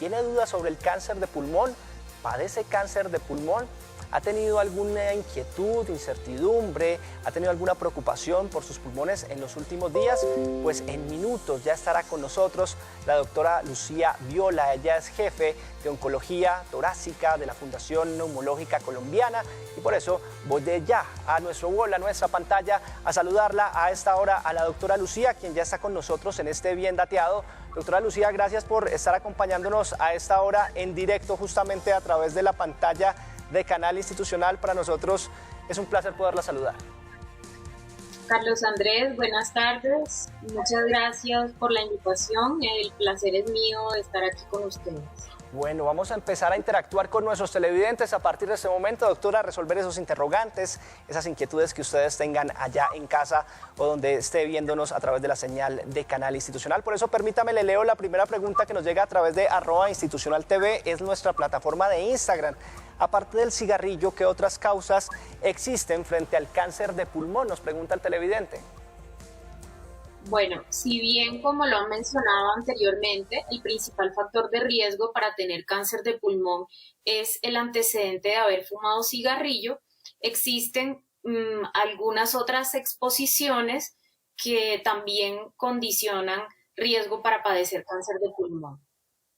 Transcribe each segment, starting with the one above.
¿Tiene dudas sobre el cáncer de pulmón? ¿Padece cáncer de pulmón? ¿Ha tenido alguna inquietud, incertidumbre? ¿Ha tenido alguna preocupación por sus pulmones en los últimos días? Pues en minutos ya estará con nosotros la doctora Lucía Viola. Ella es jefe de oncología torácica de la Fundación Neumológica Colombiana y por eso voy de ya a nuestro wall, a nuestra pantalla, a saludarla a esta hora a la doctora Lucía, quien ya está con nosotros en este Bien Dateado. Doctora Lucía, gracias por estar acompañándonos a esta hora en directo justamente a través de la pantalla de Canal Institucional. Para nosotros es un placer poderla saludar. Carlos Andrés, buenas tardes. Muchas gracias por la invitación. El placer es mío estar aquí con ustedes. Bueno, vamos a empezar a interactuar con nuestros televidentes a partir de este momento, doctora, a resolver esos interrogantes, esas inquietudes que ustedes tengan allá en casa o donde esté viéndonos a través de la señal de Canal Institucional. Por eso, permítame, le leo la primera pregunta que nos llega a través de @institucionaltv, es nuestra plataforma de Instagram. Aparte del cigarrillo, ¿qué otras causas existen frente al cáncer de pulmón? Nos pregunta el televidente. Bueno, si bien como lo han mencionado anteriormente, el principal factor de riesgo para tener cáncer de pulmón es el antecedente de haber fumado cigarrillo, existen algunas otras exposiciones que también condicionan riesgo para padecer cáncer de pulmón.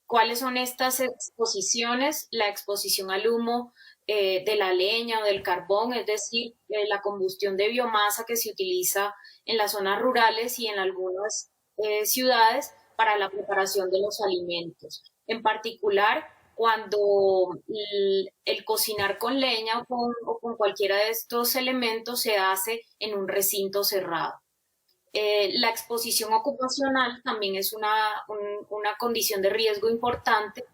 ¿Cuáles son estas exposiciones? La exposición al humo de la leña o del carbón, es decir, la combustión de biomasa que se utiliza en las zonas rurales y en algunas ciudades para la preparación de los alimentos. En particular, cuando el cocinar con leña o con cualquiera de estos elementos se hace en un recinto cerrado. La exposición ocupacional también es una condición de riesgo importante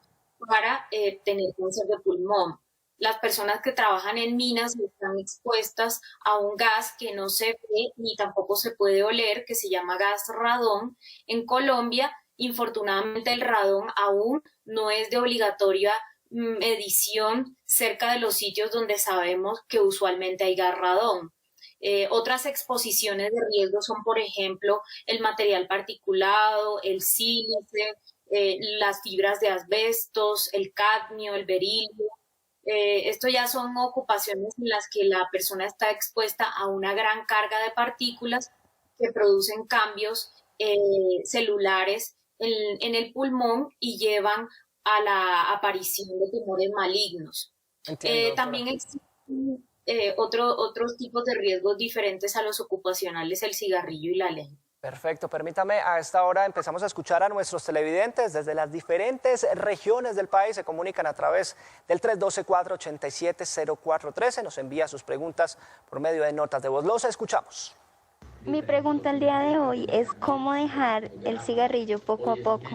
para tener cáncer de pulmón. Las personas que trabajan en minas están expuestas a un gas que no se ve ni tampoco se puede oler, que se llama gas radón. En Colombia, infortunadamente, el radón aún no es de obligatoria medición cerca de los sitios donde sabemos que usualmente hay gas radón. Otras exposiciones de riesgo son, por ejemplo, el material particulado, el sílice, las fibras de asbestos, el cadmio, el berilio. Esto ya son ocupaciones en las que la persona está expuesta a una gran carga de partículas que producen cambios celulares en el pulmón y llevan a la aparición de tumores malignos. Entiendo, también existen otros tipos de riesgos diferentes a los ocupacionales, el cigarrillo y la leña. Perfecto, permítame, a esta hora empezamos a escuchar a nuestros televidentes desde las diferentes regiones del país, se comunican a través del 312-487-0413, nos envía sus preguntas por medio de notas de voz. Los escuchamos. Mi pregunta el día de hoy es cómo dejar el cigarrillo poco a poco.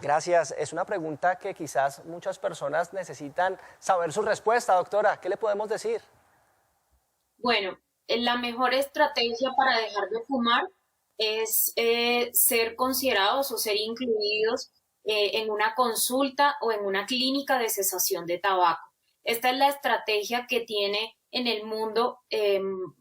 Gracias, es una pregunta que quizás muchas personas necesitan saber su respuesta, doctora, ¿qué le podemos decir? Bueno, la mejor estrategia para dejar de fumar es ser considerados o ser incluidos en una consulta o en una clínica de cesación de tabaco. Esta es la estrategia que tiene en el mundo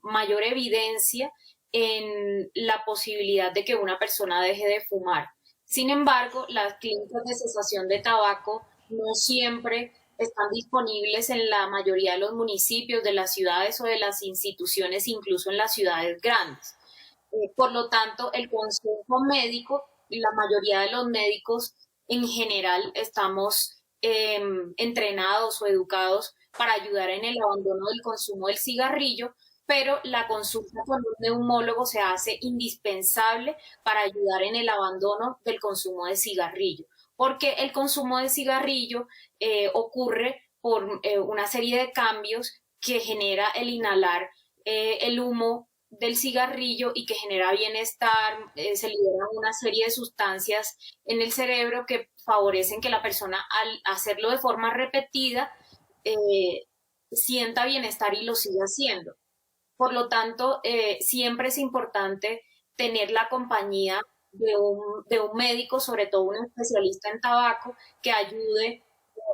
mayor evidencia en la posibilidad de que una persona deje de fumar. Sin embargo, las clínicas de cesación de tabaco no siempre están disponibles en la mayoría de los municipios, de las ciudades o de las instituciones, incluso en las ciudades grandes. Por lo tanto, el consejo médico, la mayoría de los médicos en general estamos entrenados o educados para ayudar en el abandono del consumo del cigarrillo, pero la consulta con un neumólogo se hace indispensable para ayudar en el abandono del consumo de cigarrillo, porque el consumo de cigarrillo ocurre por una serie de cambios que genera el inhalar el humo del cigarrillo y que genera bienestar, se liberan una serie de sustancias en el cerebro que favorecen que la persona al hacerlo de forma repetida sienta bienestar y lo siga haciendo. Por lo tanto, siempre es importante tener la compañía de un médico, sobre todo un especialista en tabaco, que ayude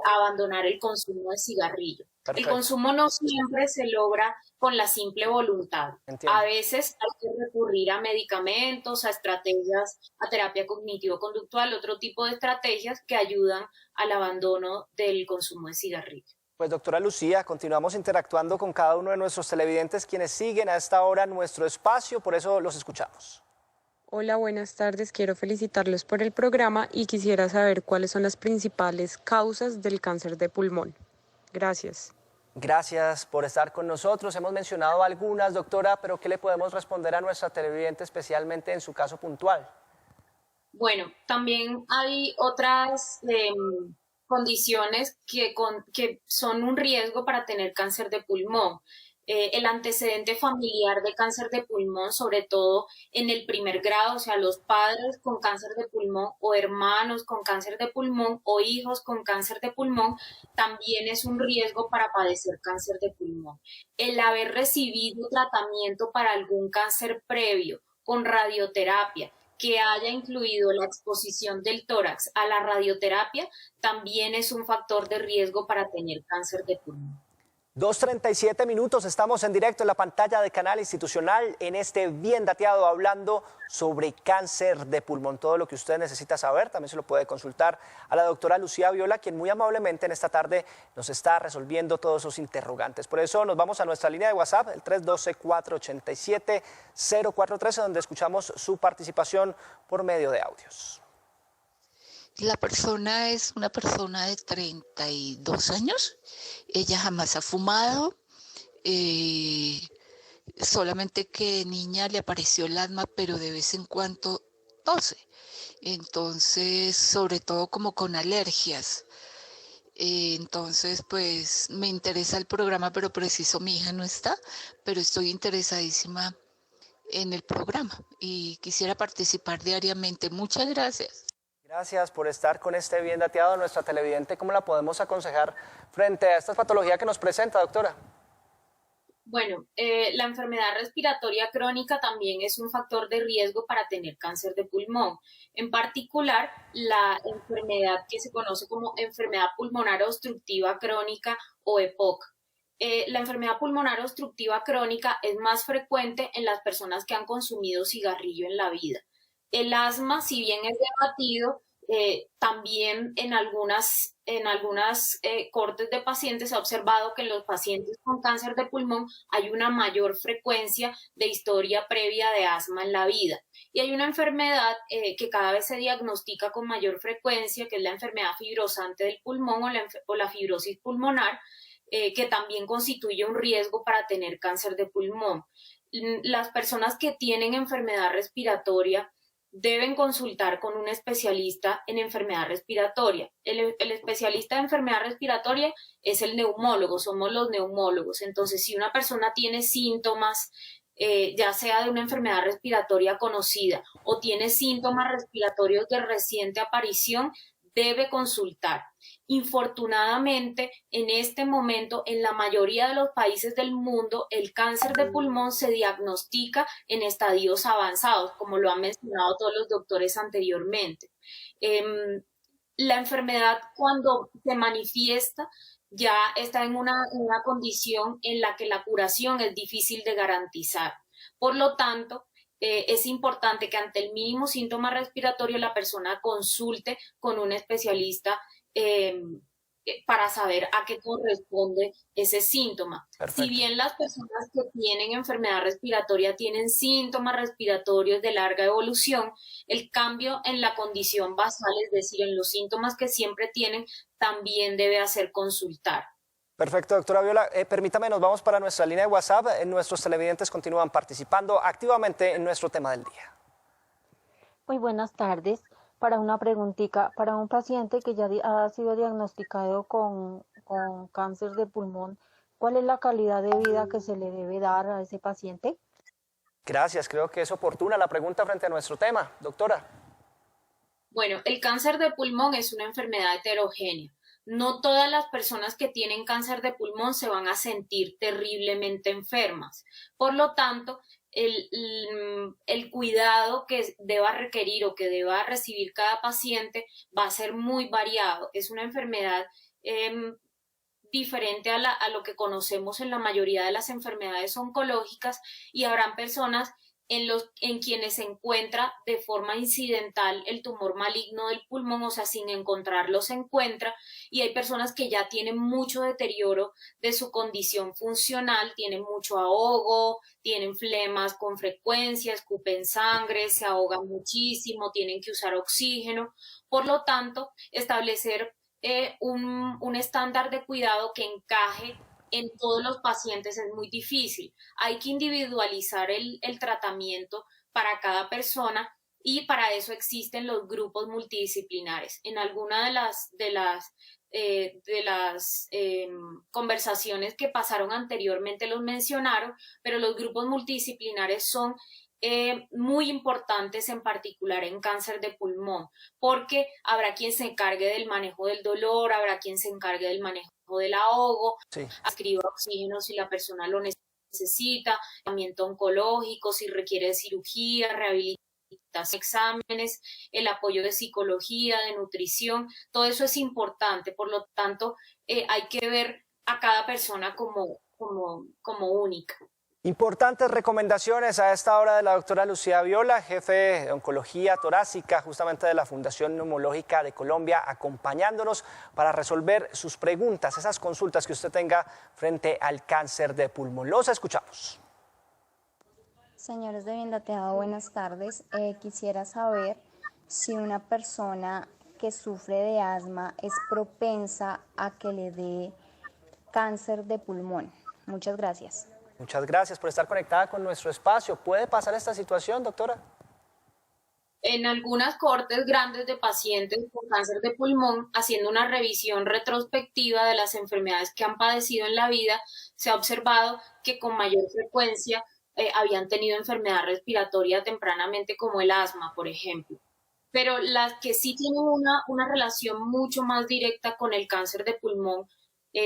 a abandonar el consumo de cigarrillo. El Perfecto, consumo no siempre se logra con la simple voluntad. A entiendo. veces hay que recurrir a medicamentos, a estrategias, a terapia cognitivo-conductual, otro tipo de estrategias que ayudan al abandono del consumo de cigarrillos. Pues doctora Lucía, continuamos interactuando con cada uno de nuestros televidentes quienes siguen a esta hora nuestro espacio, por eso los escuchamos. Hola, buenas tardes. Quiero felicitarlos por el programa y quisiera saber cuáles son las principales causas del cáncer de pulmón. Gracias. Gracias por estar con nosotros. Hemos mencionado algunas, doctora, pero ¿qué le podemos responder a nuestra televidente, especialmente en su caso puntual? Bueno, también hay otras condiciones que son un riesgo para tener cáncer de pulmón. El antecedente familiar de cáncer de pulmón, sobre todo en el primer grado, o sea, los padres con cáncer de pulmón o hermanos con cáncer de pulmón o hijos con cáncer de pulmón, también es un riesgo para padecer cáncer de pulmón. El haber recibido tratamiento para algún cáncer previo con radioterapia, que haya incluido la exposición del tórax a la radioterapia, también es un factor de riesgo para tener cáncer de pulmón. 2:37, estamos en directo en la pantalla de Canal Institucional en este Bien Dateado hablando sobre cáncer de pulmón. Todo lo que usted necesita saber también se lo puede consultar a la doctora Lucía Viola, quien muy amablemente en esta tarde nos está resolviendo todos sus interrogantes. Por eso nos vamos a nuestra línea de WhatsApp, el 312-487-0413, donde escuchamos su participación por medio de audios. La persona es una persona de 32 años. Ella jamás ha fumado. Solamente que de niña le apareció el asma, pero de vez en cuando tose. Entonces, sobre todo como con alergias. Entonces, pues me interesa el programa, pero preciso mi hija no está, pero estoy interesadísima en el programa y quisiera participar diariamente. Muchas gracias. Gracias por estar con este Bien Dateado. Nuestra televidente, ¿cómo la podemos aconsejar frente a esta patología que nos presenta, doctora? Bueno, la enfermedad respiratoria crónica también es un factor de riesgo para tener cáncer de pulmón. En particular, la enfermedad que se conoce como enfermedad pulmonar obstructiva crónica o EPOC. La enfermedad pulmonar obstructiva crónica es más frecuente en las personas que han consumido cigarrillo en la vida. El asma, si bien es debatido, también en algunas cortes de pacientes se ha observado que en los pacientes con cáncer de pulmón hay una mayor frecuencia de historia previa de asma en la vida. Y hay una enfermedad que cada vez se diagnostica con mayor frecuencia, que es la enfermedad fibrosante del pulmón o la fibrosis pulmonar, que también constituye un riesgo para tener cáncer de pulmón. Las personas que tienen enfermedad respiratoria deben consultar con un especialista en enfermedad respiratoria. El especialista de enfermedad respiratoria es el neumólogo, somos los neumólogos. Entonces, si una persona tiene síntomas, ya sea de una enfermedad respiratoria conocida o tiene síntomas respiratorios de reciente aparición, debe consultar. Infortunadamente, en este momento, en la mayoría de los países del mundo, el cáncer de pulmón se diagnostica en estadios avanzados, como lo han mencionado todos los doctores anteriormente. La enfermedad, cuando se manifiesta, ya está en una condición en la que la curación es difícil de garantizar. Por lo tanto, es importante que ante el mínimo síntoma respiratorio la persona consulte con un especialista para saber a qué corresponde ese síntoma. Perfecto. Si bien las personas que tienen enfermedad respiratoria tienen síntomas respiratorios de larga evolución, el cambio en la condición basal, es decir, en los síntomas que siempre tienen, también debe hacer consultar. Perfecto, doctora Viola. Permítame, nos vamos para nuestra línea de WhatsApp. Nuestros televidentes continúan participando activamente en nuestro tema del día. Muy buenas tardes. Para una preguntita, para un paciente que ya ha sido diagnosticado con cáncer de pulmón, ¿cuál es la calidad de vida que se le debe dar a ese paciente? Gracias, creo que es oportuna la pregunta frente a nuestro tema. Doctora. Bueno, el cáncer de pulmón es una enfermedad heterogénea. No todas las personas que tienen cáncer de pulmón se van a sentir terriblemente enfermas. Por lo tanto, el cuidado que deba requerir o que deba recibir cada paciente va a ser muy variado. Es una enfermedad diferente a lo que conocemos en la mayoría de las enfermedades oncológicas, y habrán personas en quienes se encuentra de forma incidental el tumor maligno del pulmón, o sea, sin encontrarlo se encuentra, y hay personas que ya tienen mucho deterioro de su condición funcional, tienen mucho ahogo, tienen flemas con frecuencia, escupen sangre, se ahogan muchísimo, tienen que usar oxígeno. Por lo tanto, establecer un estándar de cuidado que encaje en todos los pacientes es muy difícil. Hay que individualizar el tratamiento para cada persona, y para eso existen los grupos multidisciplinares. En alguna de las conversaciones que pasaron anteriormente los mencionaron, pero los grupos multidisciplinares son muy importantes, en particular en cáncer de pulmón, porque habrá quien se encargue del manejo del dolor, habrá quien se encargue del manejo del ahogo, Sí. escriba oxígeno si la persona lo necesita, tratamiento oncológico, si requiere de cirugía, rehabilitación, exámenes, el apoyo de psicología, de nutrición, todo eso es importante. Por lo tanto, hay que ver a cada persona como única. Importantes recomendaciones a esta hora de la doctora Lucía Viola, jefe de Oncología Torácica, justamente de la Fundación Neumológica de Colombia, acompañándonos para resolver sus preguntas, esas consultas que usted tenga frente al cáncer de pulmón. Los escuchamos. Señores de Bien Dateado, buenas tardes. Quisiera saber si una persona que sufre de asma es propensa a que le dé cáncer de pulmón. Muchas gracias. Muchas gracias por estar conectada con nuestro espacio. ¿Puede pasar esta situación, doctora? En algunas cohortes grandes de pacientes con cáncer de pulmón, haciendo una revisión retrospectiva de las enfermedades que han padecido en la vida, se ha observado que con mayor frecuencia habían tenido enfermedad respiratoria tempranamente, como el asma, por ejemplo. Pero las que sí tienen una relación mucho más directa con el cáncer de pulmón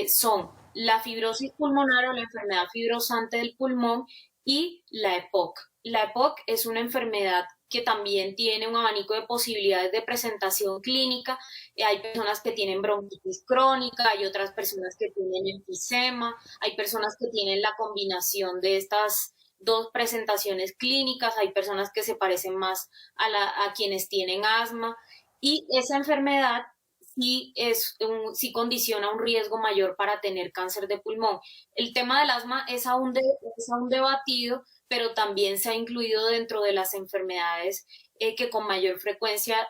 son la fibrosis pulmonar o la enfermedad fibrosante del pulmón y la EPOC. La EPOC es una enfermedad que también tiene un abanico de posibilidades de presentación clínica. Hay personas que tienen bronquitis crónica, hay otras personas que tienen enfisema, hay personas que tienen la combinación de estas dos presentaciones clínicas, hay personas que se parecen más a quienes tienen asma, y esa enfermedad sí condiciona un riesgo mayor para tener cáncer de pulmón. El tema del asma es aún debatido, pero también se ha incluido dentro de las enfermedades que con mayor frecuencia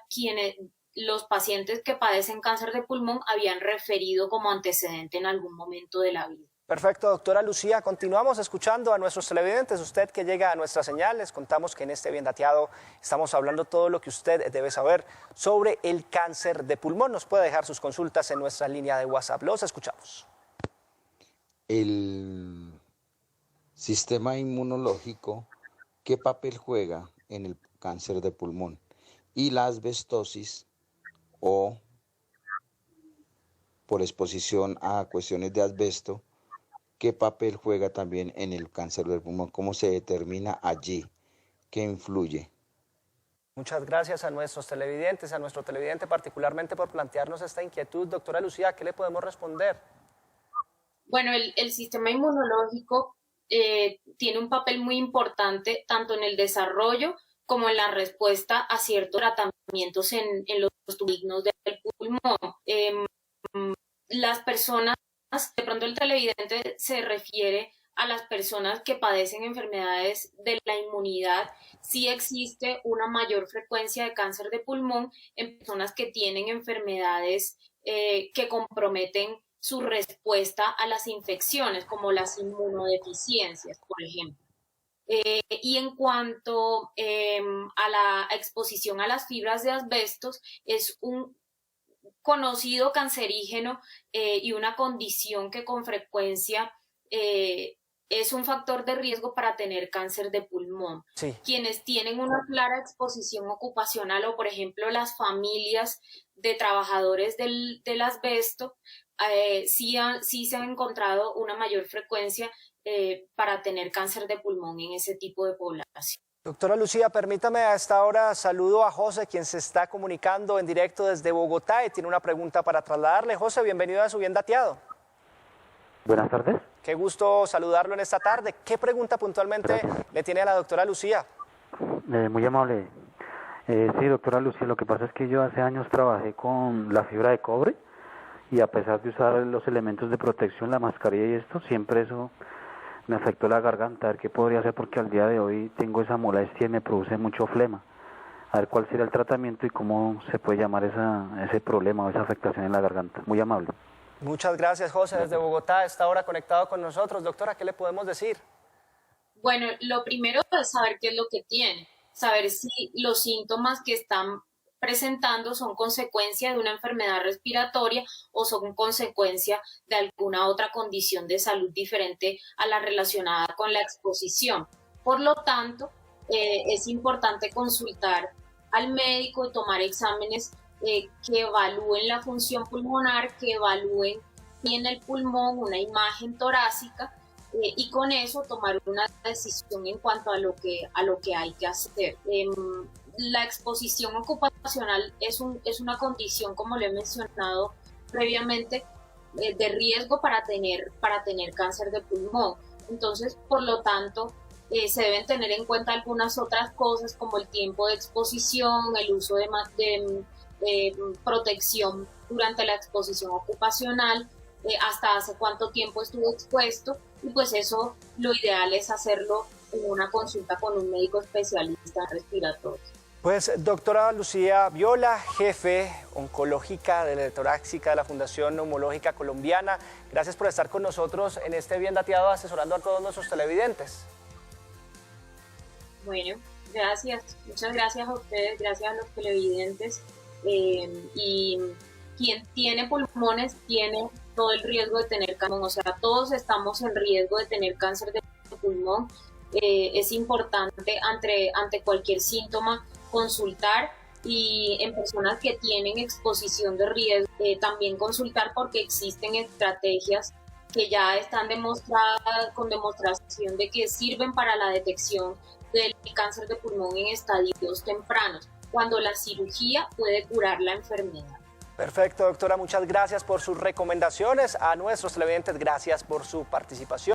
los pacientes que padecen cáncer de pulmón habían referido como antecedente en algún momento de la vida. Perfecto, doctora Lucía. Continuamos escuchando a nuestros televidentes. Usted que llega a nuestra señal, les contamos que en este Bien Dateado estamos hablando todo lo que usted debe saber sobre el cáncer de pulmón. Nos puede dejar sus consultas en nuestra línea de WhatsApp. Los escuchamos. El sistema inmunológico, ¿qué papel juega en el cáncer de pulmón? Y la asbestosis o por exposición a cuestiones de asbesto, ¿qué papel juega también en el cáncer del pulmón? ¿Cómo se determina allí? ¿Qué influye? Muchas gracias a nuestros televidentes, a nuestro televidente particularmente por plantearnos esta inquietud. Doctora Lucía, ¿qué le podemos responder? Bueno, el sistema inmunológico tiene un papel muy importante tanto en el desarrollo como en la respuesta a ciertos tratamientos en los malignos del pulmón. Las personas, de pronto el televidente se refiere a las personas que padecen enfermedades de la inmunidad. Sí existe una mayor frecuencia de cáncer de pulmón en personas que tienen enfermedades que comprometen su respuesta a las infecciones, como las inmunodeficiencias, por ejemplo. Y en cuanto a la exposición a las fibras de asbestos, es un conocido cancerígeno y una condición que con frecuencia es un factor de riesgo para tener cáncer de pulmón. Sí. Quienes tienen una clara exposición ocupacional o, por ejemplo, las familias de trabajadores del asbesto, sí se ha encontrado una mayor frecuencia para tener cáncer de pulmón en ese tipo de población. Doctora Lucía, permítame a esta hora saludo a José, quien se está comunicando en directo desde Bogotá y tiene una pregunta para trasladarle. José, bienvenido a Su Bien Dateado. Buenas tardes. Qué gusto saludarlo en esta tarde. ¿Qué pregunta puntualmente le tiene a la doctora Lucía? Muy amable. Sí, doctora Lucía, lo que pasa es que yo hace años trabajé con la fibra de cobre y a pesar de usar los elementos de protección, la mascarilla y esto, siempre eso me afectó la garganta. A ver qué podría hacer porque al día de hoy tengo esa molestia y me produce mucho flema. A ver cuál sería el tratamiento y cómo se puede llamar ese problema o esa afectación en la garganta. Muy amable. Muchas gracias, José, desde Bogotá, a esta hora conectado con nosotros. Doctora, ¿qué le podemos decir? Bueno, lo primero es saber qué es lo que tiene, saber si los síntomas que están presentando son consecuencia de una enfermedad respiratoria o son consecuencia de alguna otra condición de salud diferente a la relacionada con la exposición. Por lo tanto, es importante consultar al médico y tomar exámenes que evalúen la función pulmonar, que evalúen en el pulmón una imagen torácica y con eso tomar una decisión en cuanto a lo que hay que hacer. La exposición ocupacional es una condición, como lo he mencionado previamente, de riesgo para tener cáncer de pulmón. Entonces, por lo tanto, se deben tener en cuenta algunas otras cosas como el tiempo de exposición, el uso de protección durante la exposición ocupacional, hasta hace cuánto tiempo estuvo expuesto, y pues eso lo ideal es hacerlo en una consulta con un médico especialista respiratorio. Pues doctora Lucía Viola, jefe oncológica de torácica de la Fundación Neumológica Colombiana, gracias por estar con nosotros en este Bien Dateado asesorando a todos nuestros televidentes. Bueno, gracias, muchas gracias a ustedes, gracias a los televidentes. Y quien tiene pulmones tiene todo el riesgo de tener cáncer, o sea, todos estamos en riesgo de tener cáncer de pulmón. Es importante ante cualquier síntoma consultar, y en personas que tienen exposición de riesgo también consultar, porque existen estrategias que ya están demostradas con demostración de que sirven para la detección del cáncer de pulmón en estadios tempranos, cuando la cirugía puede curar la enfermedad. Perfecto, doctora, muchas gracias por sus recomendaciones. A nuestros televidentes, gracias por su participación.